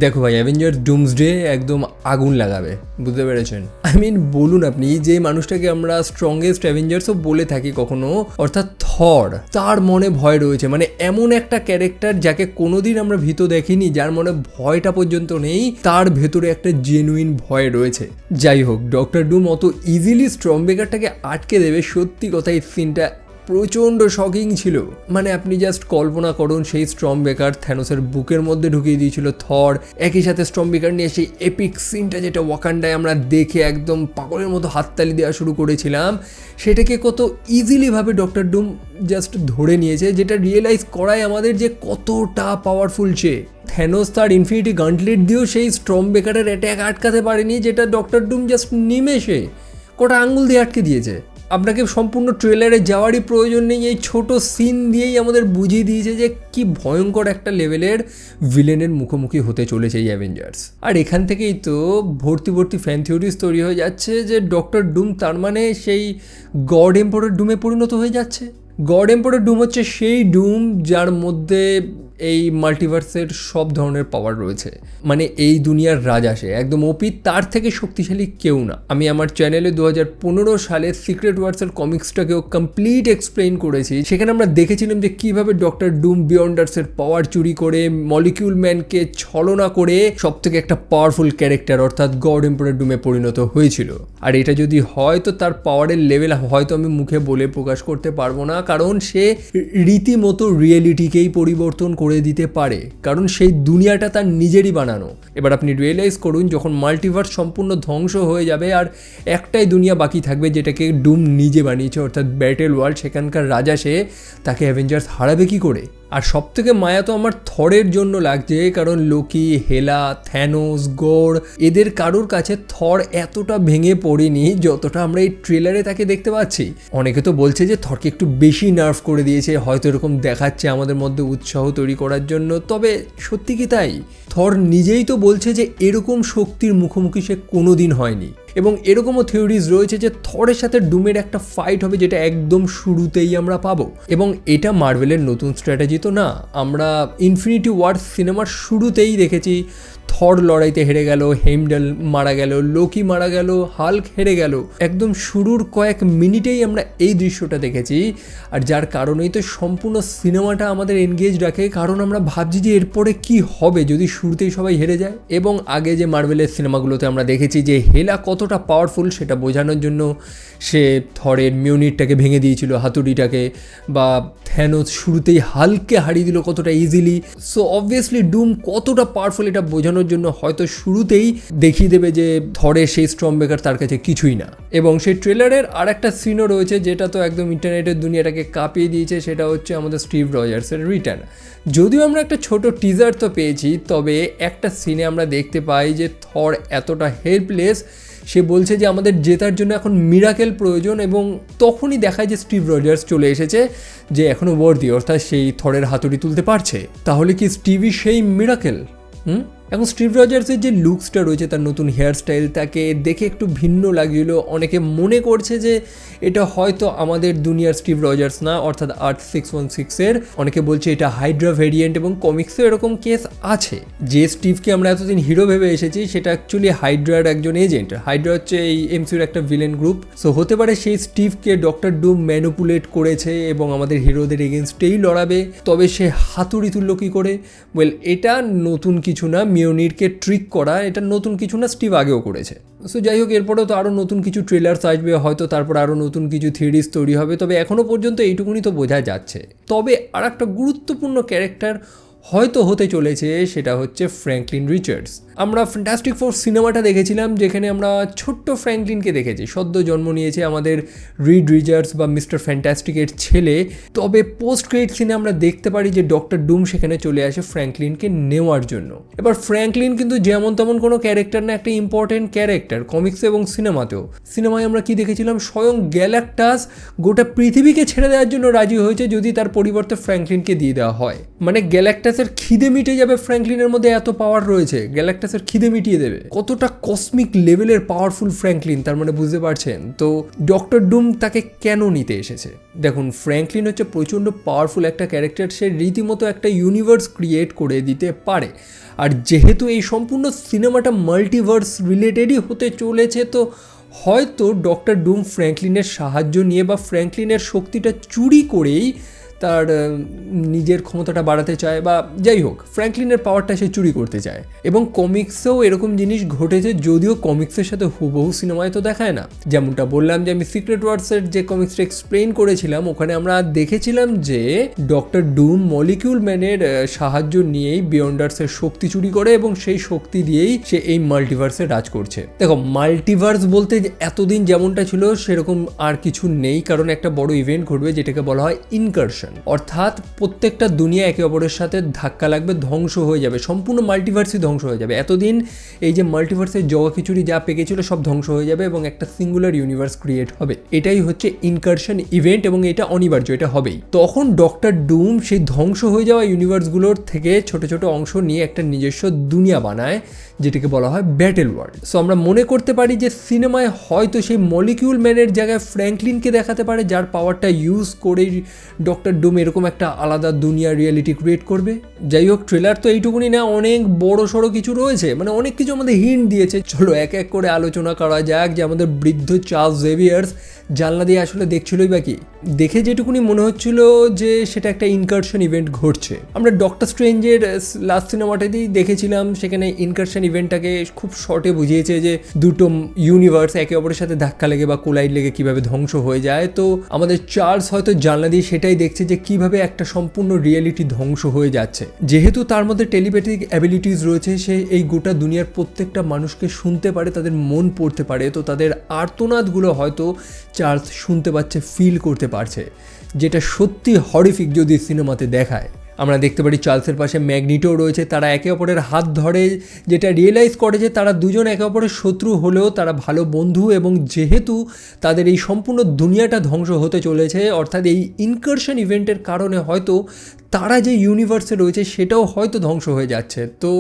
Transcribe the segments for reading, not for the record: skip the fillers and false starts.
দেখো ভাই, Avengers Doomsday একদম আগুন লাগাবে, বুঝতে পেরেছেন? বলুন আপনি, যে মানুষটাকে আমরা স্ট্রংগেস্ট অ্যাভেঞ্জার্সও বলে থাকি কখনো, অর্থাৎ থর, তার মনে ভয় রয়েছে। এমন একটা ক্যারেক্টার যাকে কোনোদিন আমরা ভীত দেখিনি, যার মনে ভয়টা পর্যন্ত নেই, তার ভেতরে একটা জেনুইন ভয় রয়েছে। যাই হোক, ডক্টর ডুম অত ইজিলি স্ট্রমবেকারটাকে আটকে দেবে, সত্যি কথা এই সিনটা প্রচণ্ড শকিং ছিল। আপনি জাস্ট কল্পনা করুন, সেই স্ট্রমবেকার থ্যানোসের বুকের মধ্যে ঢুকিয়ে দিয়েছিল থর, একই সাথে স্ট্রমবেকার নিয়ে সেই এপিক সিনটা যেটা ওয়াকান্ডায় আমরা দেখে একদম পাগলের মতো হাততালি দেওয়া শুরু করেছিলাম, সেটাকে কত ইজিলিভাবে ডক্টর ডুম জাস্ট ধরে নিয়েছে, যেটা রিয়েলাইজ করায় আমাদের যে কতটা পাওয়ারফুল সে। থ্যানোস তার ইনফিনিটি গান্টলেট দিয়েও সেই স্ট্রমবেকারের অ্যাট্যাক আটকাতে পারেনি, যেটা ডক্টর ডুম জাস্ট নিমেষে কটা আঙ্গুল দিয়ে আটকে দিয়েছে। আপনাকে সম্পূর্ণ ট্রেলারে যাওয়ারই প্রয়োজন নেই, এই ছোট সিন দিয়েই আমাদের বুঝিয়ে দিয়েছে যে কি ভয়ঙ্কর একটা লেভেলের ভিলেনের মুখোমুখি হতে চলেছে এই অ্যাভেঞ্জার্স। আর এখান থেকেই তো ভর্তি ভর্তি ফ্যান থিওরিজ তৈরি হয়ে যাচ্ছে যে ডক্টর ডুম তার সেই গড এম্পারার ডুমে পরিণত হয়ে যাচ্ছে। গড এম্পারার ডুম হচ্ছে সেই ডুম যার মধ্যে এই মাল্টিভার্সের সব ধরনের পাওয়ার রয়েছে, এই দুনিয়ার রাজা সে, একদম ওপি, তার থেকে শক্তিশালী কেউ না। আমি আমার চ্যানেলে 2015 সালে সিক্রেট ওয়ার্সের কমিক্সটাকেও কমপ্লিট এক্সপ্লেইন করেছি। সেখানে আমরা দেখেছিলাম যে কীভাবে ডক্টর ডুম বিয়ন্ডার্সের পাওয়ার চুরি করে, মলিকিউল ম্যানকে ছলনা করে সব থেকে একটা পাওয়ারফুল ক্যারেক্টার অর্থাৎ গড এম্পারার ডুমে পরিণত হয়েছিল। আর এটা যদি হয় তো তার পাওয়ারের লেভেল হয়তো আমি মুখে বলে প্রকাশ করতে পারবো না, কারণ সে রীতিমতো রিয়েলিটিকেই পরিবর্তন করে দিতে পারে, কারণ সেই দুনিয়াটা তার নিজেরই বানানো। এবার আপনি রিয়েলাইজ করুন, যখন মাল্টিভার্স সম্পূর্ণ ধ্বংস হয়ে যাবে আর একটাই দুনিয়া বাকি থাকবে যেটাকে ডুম নিজে বানিয়েছে অর্থাৎ ব্যাটেল ওয়ার্ল্ড, সেখানকার রাজা সে, তাকে অ্যাভেঞ্জার্স হারাবে কি করে? আর সবথেকে মায়া তো আমার থরের জন্য লাগছে, কারণ লোকি, হেলা, থ্যানোস, গোর, এদের কারোর কাছে থর এতটা ভেঙে পড়েনি যতটা আমরা এই ট্রেলারে তাকে দেখতে পাচ্ছি। অনেকে তো বলছে যে থরকে একটু বেশি নার্ভ করে দিয়েছে, হয়তো এরকম দেখাচ্ছে আমাদের মধ্যে উৎসাহ তৈরি করার জন্য। তবে সত্যি কি তাই? থর নিজেই তো বলছে যে এরকম শক্তির মুখোমুখি সে কোনোদিন হয়নি, এবং এরকমও থিওরিজ রয়েছে যে থরের সাথে ডুমের একটা ফাইট হবে যেটা একদম শুরুতেই আমরা পাবো। এবং এটা মার্ভেলের নতুন স্ট্র্যাটেজি তো না, আমরা ইনফিনিটি ওয়ার সিনেমার শুরুতেই দেখেছি থর লড়াইতে হেরে গেল, হেমডাল মারা গেল, লোকি মারা গেল, হাল্ক হেরে গেল, একদম শুরুর কয়েক মিনিটেই আমরা এই দৃশ্যটা দেখেছি। আর যার কারণেই তো সম্পূর্ণ সিনেমাটা আমাদের এনগেজ রাখে, কারণ আমরা ভাবছি যে এরপরে কি হবে যদি শুরুতেই সবাই হেরে যায়। এবং আগে যে মার্ভেলের সিনেমাগুলোতে আমরা দেখেছি যে হেলা কতটা পাওয়ারফুল সেটা বোঝানোর জন্য সে থরের মিউনিটটাকে ভেঙে দিয়েছিল, হাতুড়িটাকে, বা থ্যানোস শুরুতেই হাল্ককে হারিয়ে দিল কতটা ইজিলি। সো অবভিয়াসলি ডুম কতটা পাওয়ারফুল এটা বোঝানোর জন্য হয়তো শুরুতেই দেখিয়ে দেবে যে থরের সেই স্ট্রমবেকার তার কাছে কিছুই না। এবং সেই ট্রেলারের আর একটা সিনও রয়েছে যেটা তো একদম ইন্টারনেটের দুনিয়াটাকে কাঁপিয়ে দিয়েছে, সেটা হচ্ছে আমাদের স্টিভ রজার্সের রিটার্ন। যদিও আমরা একটা ছোট টিজার তো পেয়েছি, তবে একটা সিনে আমরা দেখতে পাই যে থর এতটা হেল্পলেস, সে বলছে যে আমাদের জেতার জন্য এখন মিরাকেল প্রয়োজন, এবং তখনই দেখায় যে স্টিভ রজার্স চলে এসেছে, যে এখনও ওয়ার্দি, অর্থাৎ সেই থরের হাতুড়ি তুলতে পারছে। তাহলে কি স্টিভই সেই মিরাকেল? এখন স্টিভ রজার্সের যে লুকসটা রয়েছে, তার নতুন হেয়ারস্টাইল, তাকে দেখে একটু ভিন্ন লাগছিল। অনেকে মনে করছে যে এটা হয়তো আমাদের দুনিয়ার স্টিভ রজার্স না, অর্থাৎ আর্থ 616-এর। অনেকে বলছে এটা হাইড্রা ভেরিয়েন্ট, এবং কমিক্সেও এরকম কেস আছে। যে স্টিভকে আমরা এতদিন হিরো ভেবে এসেছি সেটা অ্যাকচুয়ালি হাইড্রার একজন এজেন্ট। হাইড্রা হচ্ছে এই এমসিউর একটা ভিলেন গ্রুপ। সো হতে পারে সেই স্টিভকে ডক্টর ডুম ম্যানিপুলেট করেছে এবং আমাদের হিরোদের এগেনস্টেই লড়াবে। তবে সে হাতুড়ি তুললো কী করে? ওয়েল, এটা নতুন কিছু না, মিওনিরকে ট্রিক করা এটা নতুন কিছু না, স্টিভ আগেও করেছে। সো যাই হোক, এরপরেও তো আরও নতুন কিছু ট্রেলার্স আসবে, হয়তো তারপর আরও নতুন কিছু থিওরিজ তৈরি হবে। তবে এখনও পর্যন্ত এইটুকুনি তো বোঝা যাচ্ছে। তবে আর একটা গুরুত্বপূর্ণ ক্যারেক্টার হয়তো হতে চলেছে, সেটা হচ্ছে ফ্র্যাঙ্কলিন রিচার্ডস। আমরা ফ্যান্টাস্টিক ফোর সিনেমাটা দেখেছিলাম, যেখানে আমরা ছোট্ট ফ্র্যাঙ্কলিনকে দেখেছি, সদ্য জন্ম নিয়েছে আমাদের রিড রিচার্ডস বা মিস্টার ফ্যান্টাস্টিকের ছেলে। তবে পোস্ট ক্রেডিট সিনে আমরা দেখতে পারি যে ডক্টর ডুম সেখানে চলে আসে ফ্র্যাঙ্কলিনকে নেওয়ার জন্য। এবার ফ্র্যাঙ্কলিন কিন্তু যেমন তেমন কোনো ক্যারেক্টার না, একটা ইম্পর্টেন্ট ক্যারেক্টার কমিক্সে এবং সিনেমাতেও। সিনেমায় আমরা কি দেখেছিলাম? স্বয়ং গ্যালাক্টাস গোটা পৃথিবীকে ছেড়ে দেওয়ার জন্য রাজি হয়েছে যদি তার পরিবর্তে ফ্র্যাঙ্কলিনকে দিয়ে দেওয়া হয়। গ্যালাক্টাস গ্যালাক্টাসের খিদে মিটে যাবে, ফ্র্যাঙ্কলিনের মধ্যে এত পাওয়ার রয়েছে, গ্যালাক্টাসের খিদে মিটিয়ে দেবে। কতটা কসমিক লেভেলের পাওয়ারফুল ফ্র্যাঙ্কলিন, তার মানে বুঝতে পারছেন তো ডক্টর ডুম তাকে কেন নিতে এসেছে। দেখুন, ফ্র্যাঙ্কলিন হচ্ছে প্রচণ্ড পাওয়ারফুল একটা ক্যারেক্টার, সে রীতিমতো একটা ইউনিভার্স ক্রিয়েট করে দিতে পারে। আর যেহেতু এই সম্পূর্ণ সিনেমাটা মাল্টিভার্স রিলেটেডই হতে চলেছে, তো হয়তো ডক্টর ডুম ফ্র্যাঙ্কলিনের সাহায্য নিয়ে বা ফ্র্যাঙ্কলিনের শক্তিটা চুরি করেই তার নিজের ক্ষমতাটা বাড়াতে চায়, বা যাই হোক ফ্র্যাঙ্কলিনের পাওয়ারটা সে চুরি করতে চায়। এবং কমিক্সেও এরকম জিনিস ঘটেছে, যদিও কমিক্সের সাথে হুবহু সিনেমায় তো দেখায় না। যেমনটা বললাম যে আমি সিক্রেট ওয়ার্সের যে কমিক্সটা এক্সপ্লেন করেছিলাম, ওখানে আমরা দেখেছিলাম যে ডক্টর ডুম মলিকিউল ম্যানের সাহায্য নিয়েই বিয়ন্ডার্সের শক্তি চুরি করে এবং সেই শক্তি দিয়েই সে এই মাল্টিভার্সে রাজ করছে। দেখো, মাল্টিভার্স বলতে এতদিন যেমনটা ছিল সেরকম আর কিছু নেই, কারণ একটা বড় ইভেন্ট ঘটবে যেটাকে বলা হয় ইনকারশন, অর্থাৎ প্রত্যেকটা দুনিয়া একে অপরের সাথে ধাক্কা লাগবে, ধ্বংস হয়ে যাবে, সম্পূর্ণ মাল্টিভার্সই ধ্বংস হয়ে যাবে। এতদিন এই যে মাল্টিভার্সের জগা খিচুড়ি যা পেকেছিল সব ধ্বংস হয়ে যাবে এবং একটা সিঙ্গুলার ইউনিভার্স ক্রিয়েট হবে। এটাই হচ্ছে ইনকারশন ইভেন্ট এবং এটা অনিবার্য, এটা হবেই। তখন ডক্টর ডুম সেই ধ্বংস হয়ে যাওয়া ইউনিভার্সগুলোর থেকে ছোট ছোট অংশ নিয়ে একটা নিজস্ব দুনিয়া বানায়, যেটাকে বলা হয় ব্যাটেল ওয়ার্ল্ড। সো আমরা মনে করতে পারি যে সিনেমায় হয়তো সেই মলিকিউল ম্যানের জায়গায় ফ্র্যাঙ্কলিনকে দেখাতে পারে, যার পাওয়ারটা ইউজ করেই ডক্টর ডুম এরকম একটা আলাদা দুনিয়া রিয়েলিটি ক্রিয়েট করবে। যাই হোক, ট্রেলার তো এইটুকুনি না, অনেক বড় সড়ো কিছু রয়েছে, মানে অনেক কিছু আমাদের হিন্ট দিয়েছে। চলো এক এক করে আলোচনা করা যাক যে আমাদের বৃদ্ধ চার্লস জেভিয়ার্স জানলা দিয়ে আসলে দেখছিলই বা কি। দেখে যেটুকুনি মনে হচ্ছিল যে সেটা একটা ইনকারশন ইভেন্ট ঘটছে। আমরা ডক্টর স্ট্রেঞ্জের লাস্ট সিনেমাটাতেই দেখেছিলাম, সেখানে ইনকারশন ইভেন্টটাকে খুব শর্টে বুঝিয়েছে যে দুটো ইউনিভার্স একে অপরের সাথে ধাক্কা লেগে বা কোলাইড লেগে কিভাবে ধ্বংস হয়ে যায়। তো আমাদের চার্লস হয়তো জানলা দিয়ে সেটাই দেখছে যে কিভাবে একটা সম্পূর্ণ রিয়েলিটি ধ্বংস হয়ে যাচ্ছে। যেহেতু তার মধ্যে টেলিপ্যাথিক অ্যাবিলিটিস রয়েছে, সে এই গোটা দুনিয়ার প্রত্যেকটা মানুষকে শুনতে পারে, তাদের মন পড়তে পারে, তো তাদের আর্তনাদগুলো হয়তো চার্লস শুনতে পাচ্ছে, ফিল করতে পারছে, যেটা সত্যি হরিফিক যদি সিনেমাতে দেখায়। আমরা দেখতে পারি চার্লসের পাশে ম্যাগনিটো রয়েছে, তারা একে অপরের হাত ধরে, যেটা রিয়েলাইজ করে যে তারা দুজন একে অপরের শত্রু হলেও তারা ভালো বন্ধু। এবং যেহেতু তাদের এই সম্পূর্ণ দুনিয়াটা ধ্বংস হতে চলেছে, অর্থাৎ এই ইনকারশন ইভেন্টের কারণে হয়তো তারা যে ইউনিভার্সে রয়েছে সেটাও হয়তো ধ্বংস হয়ে যাচ্ছে। তো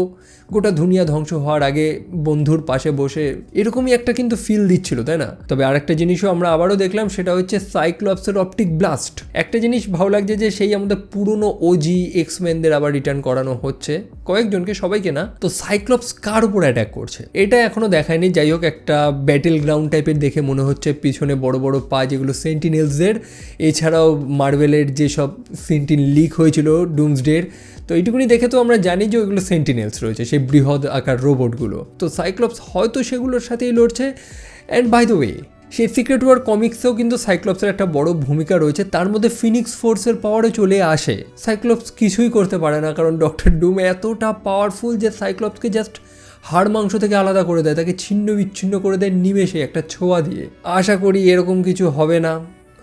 গোটা দুনিয়া ধ্বংস হওয়ার আগে বন্ধুর পাশে বসে এরকমই একটা কিন্তু ফিল দিচ্ছিল, তাই না? তবে আরেকটা জিনিসও আমরা আবারও দেখলাম, সেটা হচ্ছে সাইক্লপসের অপটিক ব্লাস্ট। একটা জিনিস ভালো লাগছে যে সেই আমাদের পুরনো ওজি এক্সম্যানদের আবার রিটার্ন করানো হচ্ছে, কয়েকজনকে, সবাইকে না। তো সাইক্লপস কার উপর অ্যাটাক করছে এটা এখনো দেখায়নি। যাই হোক, একটা ব্যাটেল গ্রাউন্ড টাইপের দেখে মনে হচ্ছে, পিছনে বড় বড় পা যেগুলো সেন্টিনেলসদের, এছাড়াও মার্ভেলের যেসব সেন্টিন লিক হয়েছিল ডুমসডের, তো এইটুকুনি দেখে তো আমরা জানি যে ওইগুলো সেন্টিনেলস রয়েছে, সেই বৃহৎ আকার রোবটগুলো। তো সাইক্লপস হয়তো সেগুলোর সাথেই লড়ছে। অ্যান্ড বাই দ্য ওয়ে, সেই সিক্রেট ওয়ার কমিক্সেও কিন্তু সাইক্লপসের একটা বড় ভূমিকা রয়েছে, তার মধ্যে ফিনিক্স ফোর্সের পাওয়ারে চলে আসে। সাইক্লপস কিছুই করতে পারে না, কারণ ডক্টর ডুম এতটা পাওয়ারফুল যে সাইক্লপসকে জাস্ট হাড় মাংস থেকে আলাদা করে দেয়, তাকে ছিন্ন বিচ্ছিন্ন করে দেয় নিমেষে একটা ছোঁয়া দিয়ে। আশা করি এরকম কিছু হবে না,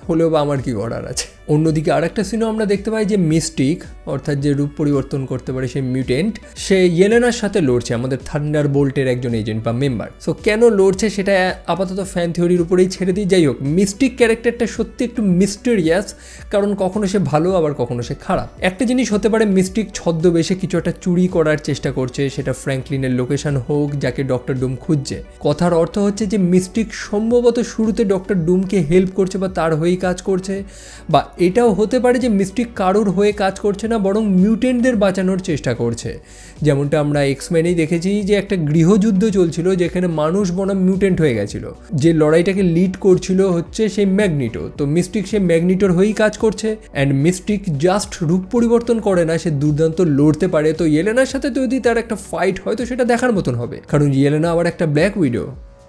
হলেও বা আমার কি করার আছে। অন্যদিকে আরেকটা সিনেমা আমরা দেখতে পাই যে মিস্টিক, অর্থাৎ যে রূপ পরিবর্তন করতে পারে সেই মিউটেন্ট, সে ইয়েলেনার সাথে লড়ছে, আমাদের থান্ডার বোল্টের একজন এজেন্ট বা মেম্বার। সো কেন লড়ছে সেটা আপাতত ফ্যান থিওরির উপরেই ছেড়ে দিই। যাই হোক, মিস্টিক ক্যারেক্টারটা সত্যি একটু মিস্টেরিয়াস, কারণ কখনো সে ভালো আবার কখনো সে খারাপ। একটা জিনিস হতে পারে, মিস্টিক ছদ্মবেশে কিছু একটা চুরি করার চেষ্টা করছে, সেটা ফ্র্যাঙ্কলিনের লোকেশন হোক যাকে ডক্টর ডুম খুঁজছে। কথার অর্থ হচ্ছে যে মিস্টিক সম্ভবত শুরুতে ডক্টর ডুমকে হেল্প করছে বা তার হয়েই কাজ করছে, বা এটাও হতে পারে যে মিস্টিক কারোর হয়ে কাজ করছে না, বরং মিউটেন্টদের বাঁচানোর চেষ্টা করছে। যেমনটা আমরা এক্সম্যানেই দেখেছি যে একটা গৃহযুদ্ধ চলছিল যেখানে মানুষ বনাম মিউটেন্ট হয়ে গেছিল, যে লড়াইটাকে লিড করছিল হচ্ছে সেই ম্যাগনিটো। তো মিস্টিক সেই ম্যাগনিটোর হয়েই কাজ করছে। অ্যান্ড মিস্টিক জাস্ট রূপ পরিবর্তন করে না, সে দুর্দান্ত লড়তে পারে। তো ইয়েলেনার সাথে যদি তার একটা ফাইট হয় তো সেটা দেখার মতন হবে, কারণ ইয়েলেনা আবার একটা ব্ল্যাক উইডো।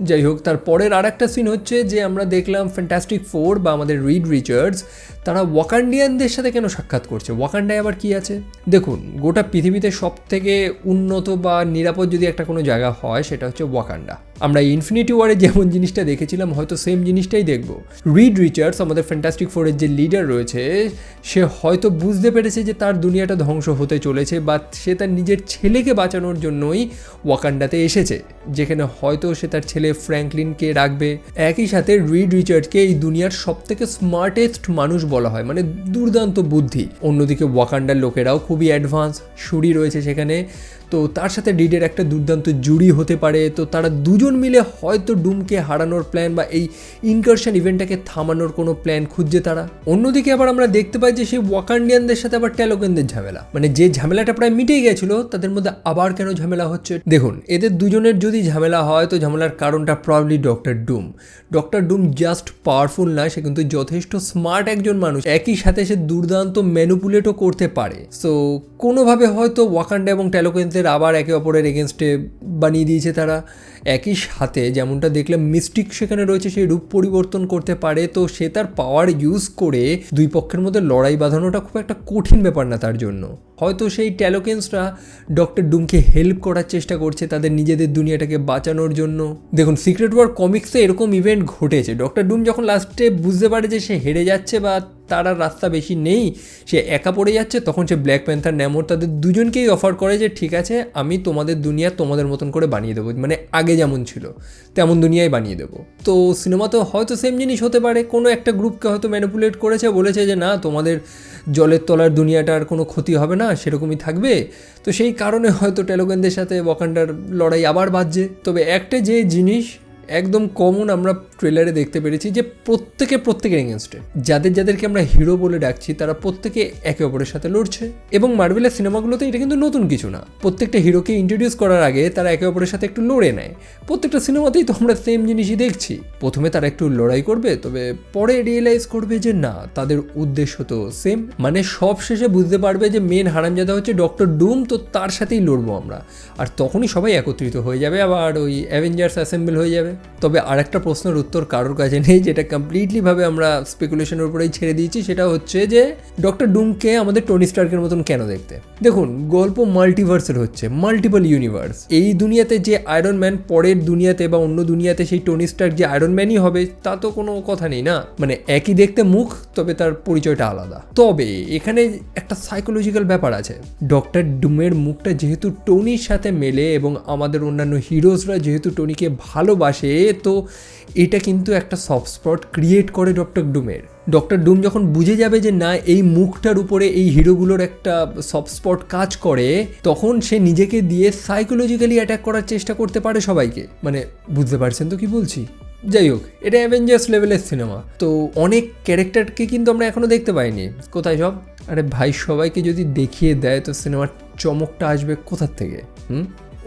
যাই হোক, তারপরের আর একটা সিন হচ্ছে যে আমরা দেখলাম ফ্যান্টাস্টিক ফোর বা আমাদের রিড রিচার্ডস, তারা ওয়াকান্ডিয়ানদের সাথে কেন সাক্ষাৎ করছে, ওয়াকান্ডায় আবার কি আছে। দেখুন, গোটা পৃথিবীতে সব থেকে উন্নত বা নিরাপদ যদি একটা কোনো জায়গা হয় সেটা হচ্ছে ওয়াকান্ডা। আমরা ইনফিনিটি ওয়ারে যেমন জিনিসটা দেখেছিলাম হয়তো সেম জিনিসটাই দেখব। রিড রিচার্ডস আমাদের ফ্যান্টাস্টিক ফোরের যে লিডার রয়েছে সে হয়তো বুঝতে পেরেছে যে তার দুনিয়াটা ধ্বংস হতে চলেছে, বা সে তার নিজের ছেলেকে বাঁচানোর জন্যই ওয়াকান্ডাতে এসেছে, যেখানে হয়তো সে তার ছেলে ফ্র্যাঙ্কলিনকে রাখবে। একই সাথে রিড রিচার্ডকে এই দুনিয়ার সবথেকে স্মার্টেস্ট মানুষ বলা হয়, মানে দুর্দান্ত বুদ্ধি। অন্যদিকে ওয়াকান্ডার লোকেরাও খুবই অ্যাডভান্স, শুরি রয়েছে সেখানে, তো তার সাথে রিডের একটা দুর্দান্ত জুড়ি হতে পারে। তো তারা দুজন মিলে হয়তো ডুমকে হারানোর প্ল্যান বা এই ইনকারশন ইভেন্টটাকে থামানোর কোনো প্ল্যান খুঁজছে তারা। অন্যদিকে আবার আমরা দেখতে পাই যে সেই ওয়াকান্ডিয়ানদের সাথে আবার ট্যালোকেনদের ঝামেলা, মানে যে ঝামেলাটা প্রায় মিটেই গেছিল তাদের মধ্যে আবার কেন ঝামেলা হচ্ছে। দেখুন, এদের দুজনের যদি ঝামেলা হয় তো ঝামেলার কারণটা probably doctor Doom. Doctor Doom just powerful না, সে কিন্তু যথেষ্ট স্মার্ট একজন মানুষ, একই সাথে সে দুর্দান্ত ম্যানিপুলেটও করতে পারে। সো কোনোভাবে হয়তো ওয়াকান্ডা এবং ট্যালোকেনদের আবার একে অপরের এগেনস্টে বানিয়ে দিয়েছে তারা। একই সাথে যেমনটা দেখলাম মিস্টিক সেখানে রয়েছে, সেই রূপ পরিবর্তন করতে পারে, তো সে তার পাওয়ার ইউজ করে দুই পক্ষের মধ্যে লড়াই বাঁধানোটা খুব একটা কঠিন ব্যাপার না তার জন্য। হয়তো সেই ট্যালোকেন্সরা ডক্টর ডুমকে হেল্প করার চেষ্টা করছে তাদের নিজেদের দুনিয়াটাকে বাঁচানোর জন্য। দেখুন, সিক্রেট ওয়ার কমিক্সে এরকম ইভেন্ট ঘটেছে। ডক্টর ডুম যখন লাস্টে বুঝতে পারে যে সে হেরে যাচ্ছে বা তার আর রাস্তা বেশি নেই, সে একা পড়ে যাচ্ছে, তখন সে ব্ল্যাক প্যান্থার, ন্যামোর তাদের দুজনকেই অফার করে যে ঠিক আছে আমি তোমাদের দুনিয়া তোমাদের মতন করে বানিয়ে দেবো, মানে আগে যেমন ছিল তেমন দুনিয়ায় বানিয়ে দেবো। তো সিনেমাতেও হয়তো সেম জিনিস হতে পারে, কোনো একটা গ্রুপকে হয়তো ম্যানিপুলেট করেছে, বলেছে যে না তোমাদের জলের তলার দুনিয়াটার কোনো ক্ষতি হবে না, সেরকমই থাকবে। তো সেই কারণে হয়তো ট্যালোকেনদের সাথে ওয়াকান্ডার লড়াই আবার বাজছে। তবে একটা যে জিনিস একদম কমন আমরা ট্রেলারে দেখতে পেরেছি যে প্রত্যেকের এগেনস্টে যাদেরকে আমরা হিরো বলে ডাকছি তারা প্রত্যেকে একে অপরের সাথে লড়ছে। এবং মার্ভেলের সিনেমাগুলোতে এটা কিন্তু নতুন কিছু না, প্রত্যেকটা হিরোকে ইন্ট্রোডিউস করার আগে তারা একে অপরের সাথে একটু লড়ে নেয়। প্রত্যেকটা সিনেমাতেই তো আমরা সেম জিনিসই দেখছি, প্রথমে তারা একটু লড়াই করবে, তবে পরে রিয়েলাইজ করবে যে না তাদের উদ্দেশ্য তো সেম, মানে সব শেষে বুঝতে পারবে যে মেন হারামজাদা হচ্ছে ডক্টর ডুম, তো তার সাথেই লড়বো আমরা। আর তখনই সবাই একত্রিত হয়ে যাবে, আবার ওই অ্যাভেঞ্জার্স অ্যাসেম্বল হয়ে যাবে। তবে আর একটা প্রশ্নের উত্তর কারোর কাছে নেই, যেটা কমপ্লিটলিভাবে আমরা স্পেকুলেশনের উপরেই ছেড়ে দিয়েছি, সেটা হচ্ছে যে ডক্টর ডুমকে আমাদের টনি স্টার্কের মতন কেন দেখতে। দেখুন, গল্প মাল্টিভার্সের হচ্ছে, মাল্টিপল ইউনিভার্স। এই দুনিয়াতে যে আয়রন ম্যান, পরের দুনিয়াতে বা অন্য দুনিয়াতে সেই টনি স্টার্ক যে আয়রন ম্যানই হবে তা তো কোনো কথা নেই না, মানে একই দেখতে মুখ, তবে তার পরিচয়টা আলাদা। তবে এখানে একটা সাইকোলজিক্যাল ব্যাপার আছে, ডক্টর ডুমের মুখটা যেহেতু টনির সাথে মেলে এবং আমাদের অন্যান্য হিরোজরা যেহেতু টনিকে ভালোবাসে, তো এটা কিন্তু একটা সফট স্পট ক্রিয়েট করে ডক্টর ডুমের। ডক্টর ডুম যখন বুঝে যাবে যে না এই মুখটার উপরে এই হিরোগুলোর একটা সফট স্পট কাজ করে, তখন সে নিজেকে দিয়ে সাইকোলজিক্যালি অ্যাটাক করার চেষ্টা করতে পারে সবাইকে। মানে বুঝতে পারছেন তো কি বলছি? যাই হোক, এটা অ্যাভেঞ্জার্স লেভেলের সিনেমা, তো অনেক ক্যারেক্টারকে কিন্তু আমরা এখনও দেখতে পাইনি। কোথায় সব? আরে ভাই, সবাইকে যদি দেখিয়ে দেয় তো সিনেমার চমকটা আসবে কোথার থেকে?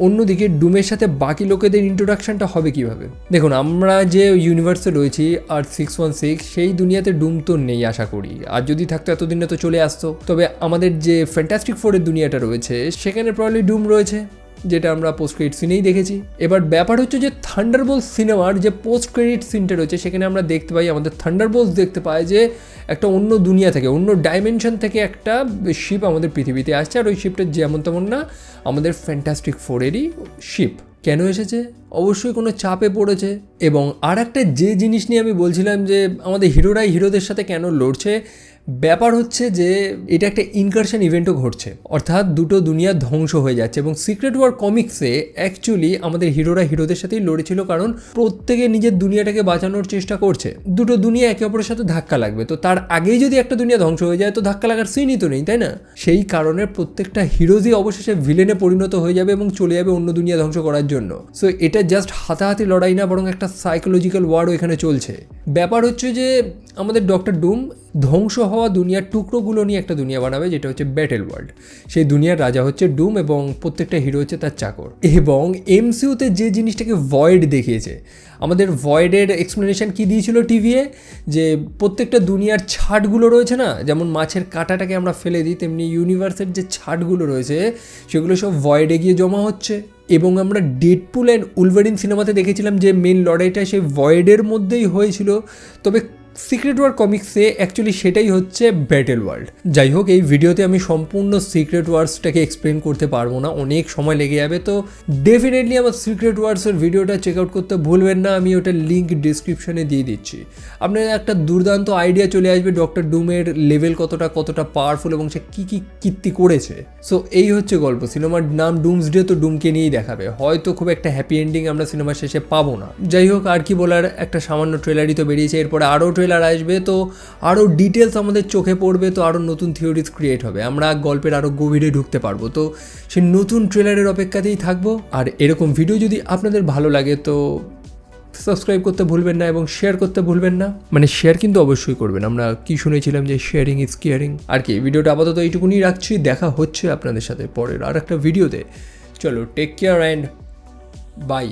অন্যদিকে ডুমের সাথে বাকি লোকেদের ইন্ট্রোডাকশনটা হবে কিভাবে? দেখুন, আমরা যে ইউনিভার্সে রয়েছি আর 616, সেই দুনিয়াতে ডুম তো নেই আশা করি, আর যদি থাকতো এতদিনে তো চলে আসতো। তবে আমাদের যে ফ্যান্টাস্টিক ফোরের দুনিয়াটা রয়েছে সেখানে প্রবাবলি ডুম রয়েছে, যেটা আমরা পোস্ট ক্রেডিট সিনেই দেখেছি। এবার ব্যাপার হচ্ছে যে থান্ডারবোল্টস সিনেমার যে পোস্ট ক্রেডিট সিনটা রয়েছে সেখানে আমরা দেখতে পাই, আমাদের থান্ডারবোল্টস দেখতে পাই যে একটা অন্য দুনিয়া থেকে, অন্য ডাইমেনশন থেকে একটা শিপ আমাদের পৃথিবীতে আসছে, আর ওই শিপটা যেমন তেমন না, আমাদের ফ্যান্টাস্টিক ফোরেরই শিপ। কেন এসেছে? অবশ্যই কোনো চাপে পড়েছে। এবং আর একটা যে জিনিস নিয়ে আমি বলছিলাম যে আমাদের হিরোরাই হিরোদের সাথে কেন লড়ছে, ব্যাপার হচ্ছে যে এটা একটা ইনকারশন ইভেন্টও ঘটছে, অর্থাৎ দুটো দুনিয়া ধ্বংস হয়ে যাচ্ছে। এবং সিক্রেট ওয়ার কমিক্সে অ্যাকচুয়ালি আমাদের হিরোরা হিরোদের সাথেই লড়েছিল, কারণ প্রত্যেকে নিজের দুনিয়াটাকে বাঁচানোর চেষ্টা করছে। দুটো দুনিয়া একে অপরের সাথে ধাক্কা লাগবে, তো তার আগেই যদি একটা দুনিয়া ধ্বংস হয়ে যায় তো ধাক্কা লাগার সিনই তো নেই, তাই না? সেই কারণে প্রত্যেকটা হিরোজই অবশেষে ভিলেনে পরিণত হয়ে যাবে এবং চলে যাবে অন্য দুনিয়া ধ্বংস করার জন্য। সো এটা জাস্ট হাতাহাতি লড়াই না, বরং একটা সাইকোলজিক্যাল ওয়ারও এখানে চলছে। ব্যাপার হচ্ছে যে আমাদের ডক্টর ডুম ধ্বংস হওয়া দুনিয়ার টুকরোগুলো নিয়ে একটা দুনিয়া বানাবে, যেটা হচ্ছে ব্যাটেল ওয়ার্ল্ড। সেই দুনিয়ার রাজা হচ্ছে ডুম এবং প্রত্যেকটা হিরো হচ্ছে তার চাকর। এবং এমসিইউতে যে জিনিসটাকে ভয়েড দেখিয়েছে, আমাদের ভয়েডের এক্সপ্লেনেশন কি দিয়েছিল টিভিতে, যে প্রত্যেকটা দুনিয়ার ছাটগুলো রয়েছে না, যেমন মাছের কাঁটাটাকে আমরা ফেলে দিই, তেমনি ইউনিভার্সের যে ছাটগুলো রয়েছে সেগুলো সব ভয়েডে গিয়ে জমা হচ্ছে। এবং আমরা ডেডপুল অ্যান্ড উলভারিন সিনেমাতে দেখেছিলাম যে মেন লড়াইটা সেই ভয়েডের মধ্যেই হয়েছিল। তবে সিক্রেট ওয়ার কমিক্সে অ্যাকচুয়ালি সেটাই হচ্ছে ব্যাটেল ওয়ার্ল্ড। যাই হোক, এই ভিডিওতে আমি সম্পূর্ণ সিক্রেট ওয়ার্সটাকে এক্সপ্লেন করতে পারবো না, অনেক সময় লেগে যাবে। তো ডেফিনেটলি আমার সিক্রেট ওয়ার্সের ভিডিওটা চেক আউট করতে ভুলবেন না, আমি ওটার লিঙ্ক ডিসক্রিপশনে দিয়ে দিচ্ছি। আপনার একটা দুর্দান্ত আইডিয়া চলে আসবে ডক্টর ডুমের লেভেল কতটা পাওয়ারফুল এবং সে কী কীর্তি করেছে। সো এই হচ্ছে গল্প। সিনেমার নাম ডুমসডে, তো ডুমকে নিয়েই দেখাবে। হয়তো খুব একটা হ্যাপি এন্ডিং আমরা সিনেমার শেষে পাবো না। যাই হোক, আর কি বলার, একটা সামান্য ট্রেলারই তো বেরিয়েছে, এরপরে আরও ট্রেলার আসবে, তো আরও ডিটেলস আমাদের চোখে পড়বে, তো আরও নতুন থিওরিজ ক্রিয়েট হবে, আমরা গল্পের আরও গভীরে ঢুকতে পারবো। তো সেই নতুন ট্রেলারের অপেক্ষাতেই থাকবো। আর এরকম ভিডিও যদি আপনাদের ভালো লাগে তো সাবস্ক্রাইব করতে ভুলবেন না এবং শেয়ার করতে ভুলবেন না। মানে শেয়ার কিন্তু অবশ্যই করবেন, আমরা কি শুনেছিলাম যে শেয়ারিং ইজ কেয়ারিং। আর কি, ভিডিওটা আপাতত এইটুকুনি রাখছি, দেখা হচ্ছে আপনাদের সাথে পরের আর একটা ভিডিওতে। চলো, টেক কেয়ার অ্যান্ড বাই।